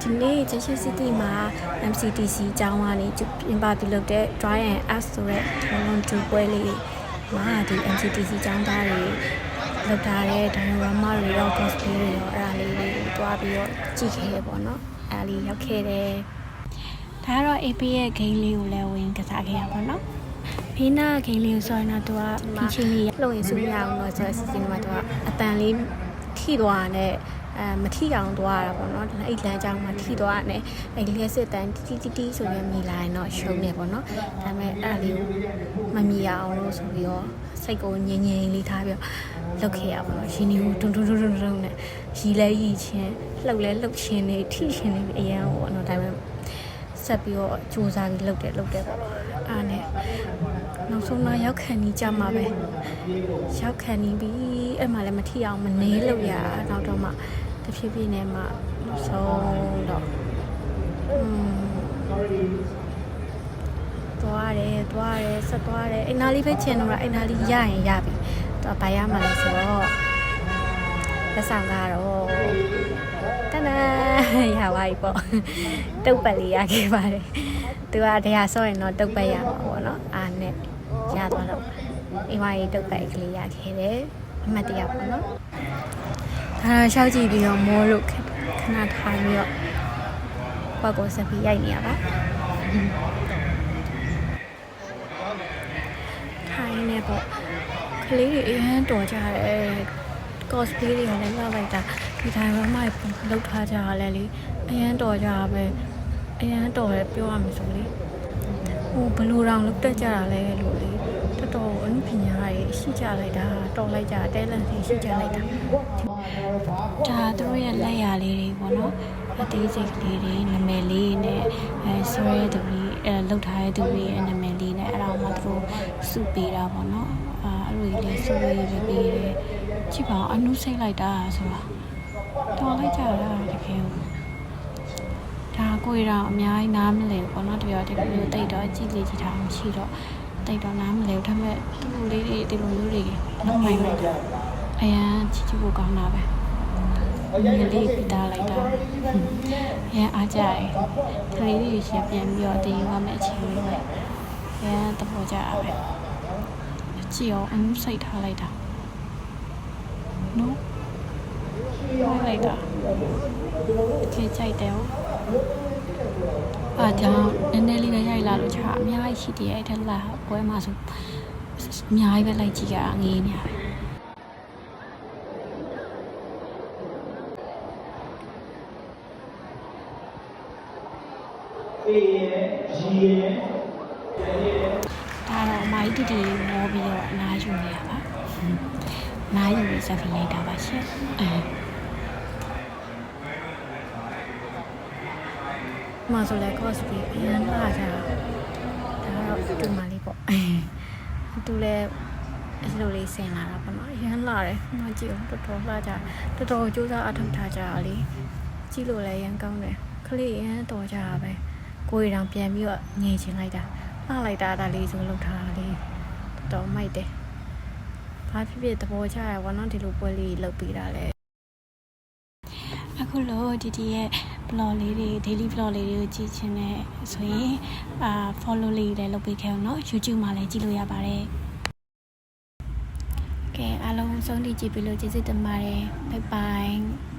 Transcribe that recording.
ဒီနေ့ကျရှိစီတီမှာ MCTC ကျောင်းကနေပြင်ပပြုလုပ်တဲ့ Dry and Art ဆိုတဲ့ထုံးလုံးကျူပွဲလေးမှာဒီ MCTC ကျောင်းသားတွေလောက်ထားတဲ့ diorama တွေရော cosplay တွေရောအဲ့ဒါလေးတွေတွားပြီးတော့ကြည့်ခဲ့ရပေါ့နော်အဲ့လေးရောက်ခဲ့တယ်ဒါကတော့ AP ရဲ့ game လေးကိုလည်းဝင်ကစားခဲ့ရပါတော့ဖေးနာ game လေးကိုဆိုရင်တော့သူကဖီချင်းလေးလှုပ်ရင်စုမရအောင်တော့ဆိုတော့စီစဉ်မှာသူကအတန်လေးထိသွားတဲ့မထီအောင်သွားတာပေါ့နော်အဲ့လမ်းကြောင်းမှာထီသွားတယ်အဲ့လျှက်စစ်တန်းတီဆိုရင်မြည်လာရင်တော့ရှုံးနေပေါ့နော်ဒါပေမဲ့အဲ့လေးကိုမမြည်အောင်လို့ဆိုပြီးတော့စိတ်ကိုငြိမ်ငြိမ်လေးထားပြီးလုပ်ခဲ့ရပါတော့ရှင်ဒီကိုတွန်းနဲ့ရီလဲရီချင်းလှုပ်လဲလှုပ်ချင်းနေထိချင်းနေအရန်ပေါ့နော်ဒါပေမဲ့ဆက်ပြီးတော့စူးစမ်းပြီးလုပ်တယ်ပေါ့အားနဲ့နောက်ဆုံးတော့ရောက်ခံနေကြမှာပဲရောက်ခံနေပြီအဲ့မှာလည်းမထီအောင်မနေလို့ရနောက်တော့မှတဖြည်းဖြည်းနဲ့မှနောက်ဆုံးတော့သွားတယ်ဆက်သွားတယ်အိမ်နာလေးပဲချင်တော့အိမ်နာလေးရရင်ရပြီတော့ဘာရမှာလဲဆိုတော့လက်ဆောင်ကတော့တန်းရပါပြီပေါ့တုတ်ပတ်လေးရခဲ့ပါတယ်သူကတရားဆော့ရင်တော့တုတ်ပတ်ရမှာပေါ့နော်အားနဲ့ရသွားတော့အိမ်မကြီးတုတ်ပတ်ကလေးရခဲ့တယ်အမှတ်တရပေါ့နော်ဒါရှောက်ကြည့်ပြီးတော့မိုးလို့ခဏထားပြီးတော့ပတ်ကိုဆက်ပြီးရိုက်နေရပါထိုင်းနေပေါ့ကလေးတွေအရင်တော်ကြတယ် cosplay တွေကလည်းလောက်လိုက်တာဒီတိုင်းမှာလောက်ထားကြရလဲလေအရင်တော်ကြပဲအရင်တော်တယ်ပြောရမယ်ဆိုလေဟိုဘလူတောင်လောက်တက်ကြတာလဲလို့လေတော်တော်အနုပညာရေးရှိကြလိုက်တာတော်လိုက်ကြတဲလန့်စီရှိကြလိုက်တာဒါသူတို့ရဲ့လက်ရာလေးတွေပေါ့နော်အသေးစိတ်ကလေးတွေနာမည်လေးနဲ့ဆွဲသူတွေလောက်ထားတဲ့သူတွေရဲ့နာမည်လေးနဲ့အဲ့ဒါမှသူတို့စုပေးတာပေါ့နော်အဲ့လိုလေးစုပေးပေးတယ်ကြည့်ပါအနုစိတ်လိုက်တာဆိုတာတော်လိုက်ကြတာတကယ်ဒါကိုရအောင်အများကြီးနားမလဲပေါ့နော်တကယ်ဒီလိုတိတ်တော့ကြည့်လေကြည့်တာမရှိတော့တိတ်တော့နားမလဲဒါပေမဲ့သူ့လေးတွေဒီလိုမျိုးတွေလုံးဝမအရန်ချစ်ချစ်ဖို့ကောင်းတာပဲငယ်လေးပြတာလိုက်တာရန်အားကြတယ်ကလေးတွေရှင်းပြန်ပြီးတော့တင်ရမယ့်အခြေအနေပဲရန်တပေါ်ကြတာပဲကြည့်အောင်အနုစိတ်ထားလိုက်တာနော်လိုက်တာခေချိုက်တယ်အားကြောင့်နည်းနည်းလေးပဲရိုက်လာလို့ချာအများကြီးရှိတယ်အဲ့ထက်လာပွဲမှာဆိုအများကြီးပဲလိုက်ကြည့်ရငေးနေရတယ်ဒါတော့မိုင်းတီမောပြီးတော့အနားယူနေရပါနားယူပြီးဆက်ပြီးလိုက်တာပါရှင်မဆိုလဲ cosplay အရင်လာကြတာဒါတော့ဒီမှာလေးပေါ့သူလည်းအဲ့လိုလေးဆင်လာတာပေါ့နော်အရင်လာတယ်မကြည့်အောင်တော်တော်လာကြတော်တော်စူးစမ်းအထောက်ထားကြတာလေကြည့်လို့လည်းရမ်းကောင်းတယ်ခလေးရမ်းတော်ကြတာပဲကိုယ်တောင်ပြန်ပြီးတော့ငြိမ်ချင်လိုက်တာလှလိုက်တာဒါလေးဆိုလောက်ထားတာလေးတော်မိုက်တယ်ဘာဖြစ်ဖြစ်သဘောကျရပါတော့ဒီလိုပွဲလေးလုပ်ပြီးတာလေအခုလို့ဒီရဲ့ blog လေးတွေ daily blog လေးတွေကိုကြည့်ချင်တဲ့ဆိုရင်follow လေးလည်းလုပ်ပေးခဲ့အောင်เนาะ YouTube မှာလည်းကြည့်လို့ရပါတယ်ကဲအားလုံးဆုံးထိကြည့်ပြီးလို့ကျေးဇူးတင်ပါတယ် bye bye